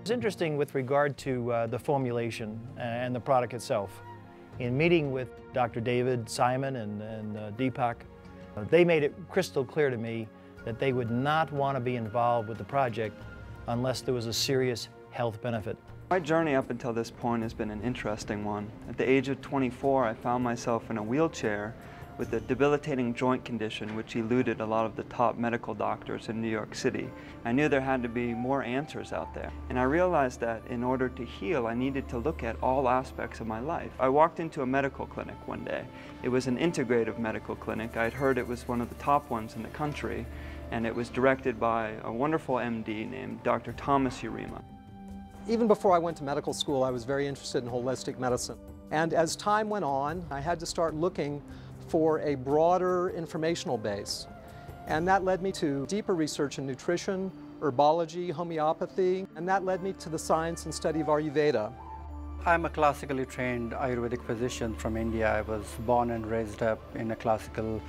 It's interesting with regard to the formulation and the product itself. In meeting with Dr. David, Simon, and Deepak, they made it crystal clear to me that they would not want to be involved with the project unless there was a serious health benefit. My journey up until this point has been an interesting one. At the age of 24, I found myself in a wheelchair with a debilitating joint condition which eluded a lot of the top medical doctors in New York City. I knew there had to be more answers out there. And I realized that in order to heal, I needed to look at all aspects of my life. I walked into a medical clinic one day. It was an integrative medical clinic. I'd heard it was one of the top ones in the country, and it was directed by a wonderful MD named Dr. Thomas Urema. Even before I went to medical school, I was very interested in holistic medicine. And as time went on, I had to start looking for a broader informational base. And that led me to deeper research in nutrition, herbology, homeopathy, and that led me to the science and study of Ayurveda. I'm a classically trained Ayurvedic physician from India. I was born and raised up in a classical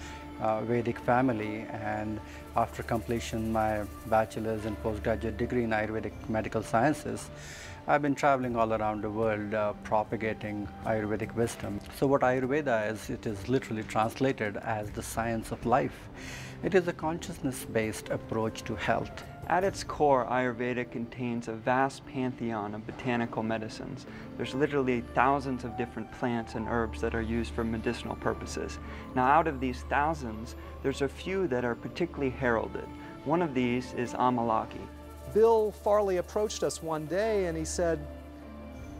Vedic family, and after completion my bachelor's and postgraduate degree in Ayurvedic medical sciences, I've been traveling all around the world propagating Ayurvedic wisdom. So what Ayurveda is, it is literally translated as the science of life. It is a consciousness-based approach to health. At its core, Ayurveda contains a vast pantheon of botanical medicines. There's literally thousands of different plants and herbs that are used for medicinal purposes. Now, out of these thousands, there's a few that are particularly heralded. One of these is Amalaki. Bill Farley approached us one day and he said,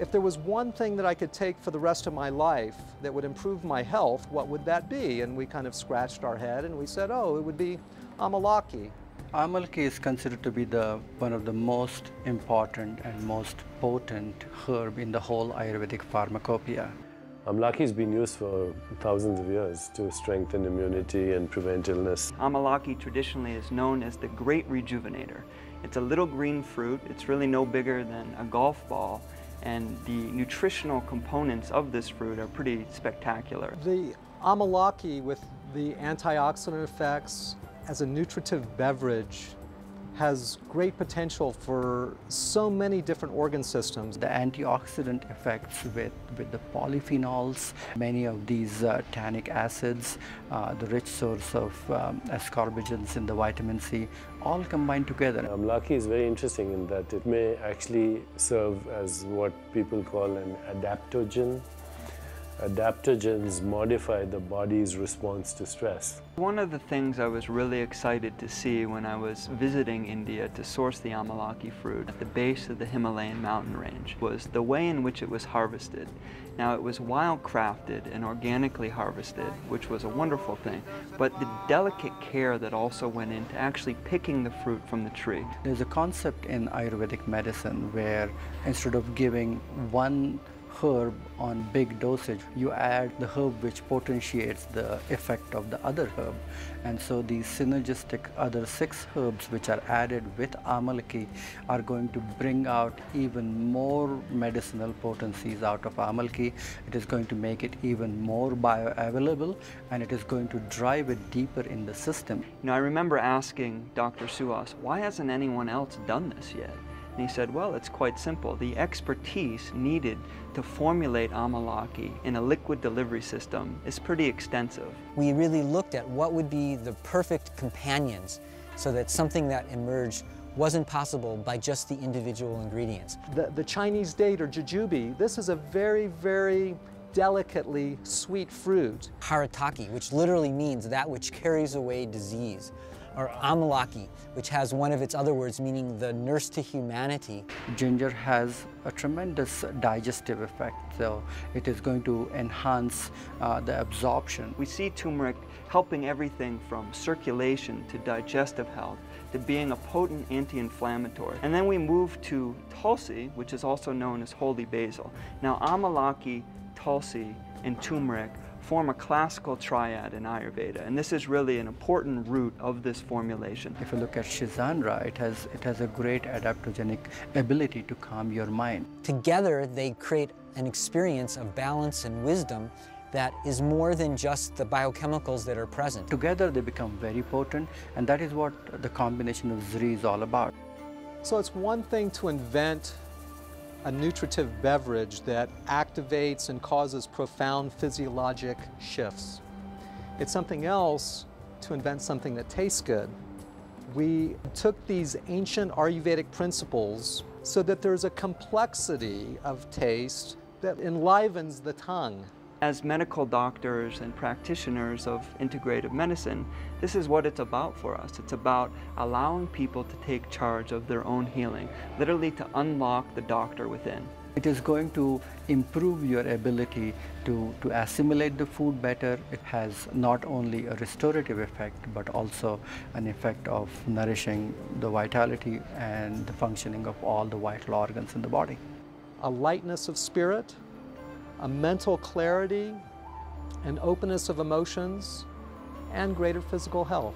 if there was one thing that I could take for the rest of my life that would improve my health, what would that be? And we kind of scratched our head and we said, oh, it would be Amalaki. Amalaki is considered to be one of the most important and most potent herb in the whole Ayurvedic pharmacopoeia. Amalaki has been used for thousands of years to strengthen immunity and prevent illness. Amalaki traditionally is known as the Great Rejuvenator. It's a little green fruit. It's really no bigger than a golf ball, and the nutritional components of this fruit are pretty spectacular. The Amalaki, with the antioxidant effects as a nutritive beverage, has great potential for so many different organ systems. The antioxidant effects with the polyphenols, many of these tannic acids, the rich source of ascorbigens in the vitamin C, all combined together. Amalaki is very interesting in that it may actually serve as what people call an adaptogen. Adaptogens modify the body's response to stress. One of the things I was really excited to see when I was visiting India to source the Amalaki fruit at the base of the Himalayan mountain range was the way in which it was harvested. Now, it was wildcrafted and organically harvested, which was a wonderful thing, but the delicate care that also went into actually picking the fruit from the tree. There's a concept in Ayurvedic medicine where instead of giving one herb on big dosage, you add the herb which potentiates the effect of the other herb. And so these synergistic other 6 herbs which are added with Amalaki are going to bring out even more medicinal potencies out of Amalaki. It is going to make it even more bioavailable, and it is going to drive it deeper in the system. You know, I remember asking Dr. Suhas, why hasn't anyone else done this yet? And he said, well, it's quite simple. The expertise needed to formulate Amalaki in a liquid delivery system is pretty extensive. We really looked at what would be the perfect companions so that something that emerged wasn't possible by just the individual ingredients. The Chinese date, or jujube, this is a very, very delicately sweet fruit. Harataki, which literally means that which carries away disease. Or Amalaki, which has one of its other words meaning the nurse to humanity. Ginger has a tremendous digestive effect, so it is going to enhance the absorption. We see turmeric helping everything from circulation to digestive health to being a potent anti-inflammatory. And then we move to Tulsi, which is also known as holy basil. Now, Amalaki, Tulsi, and turmeric form a classical triad in Ayurveda, and this is really an important root of this formulation. If you look at Shizandra, it has a great adaptogenic ability to calm your mind. Together, they create an experience of balance and wisdom that is more than just the biochemicals that are present. Together, they become very potent, and that is what the combination of Zrii is all about. So it's one thing to invent a nutritive beverage that activates and causes profound physiologic shifts. It's something else to invent something that tastes good. We took these ancient Ayurvedic principles so that there's a complexity of taste that enlivens the tongue. As medical doctors and practitioners of integrative medicine, this is what it's about for us. It's about allowing people to take charge of their own healing, literally to unlock the doctor within. It is going to improve your ability to assimilate the food better. It has not only a restorative effect, but also an effect of nourishing the vitality and the functioning of all the vital organs in the body. A lightness of spirit, a mental clarity, an openness of emotions, and greater physical health.